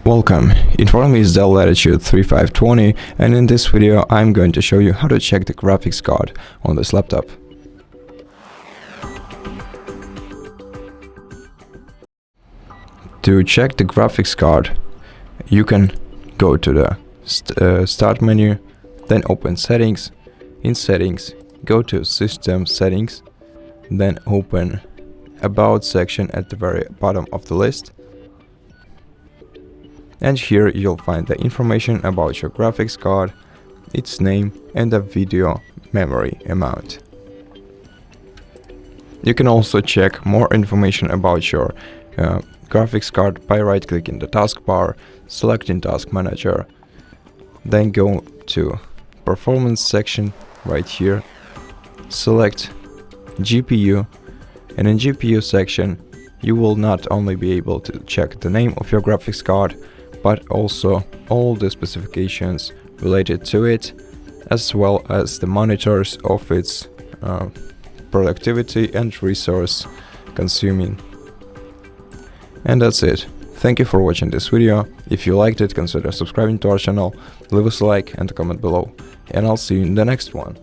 Welcome, in front of me is DELL Latitude 3520, and in this video I'm going to show you how to check the graphics card on this laptop. To check the graphics card, you can go to the Start menu, then open Settings. In Settings, go to System Settings, then open About section at the very bottom of the list. And here you'll find the information about your graphics card, its name and the video memory amount. You can also check more information about your graphics card by right-clicking the taskbar, selecting Task Manager, then go to Performance section right here, select GPU, and in GPU section you will not only be able to check the name of your graphics card, but also all the specifications related to it, as well as the monitors of its productivity and resource consuming. And that's it. Thank you for watching this video. If you liked it, consider subscribing to our channel, leave us a like and a comment below, and I'll see you in the next one.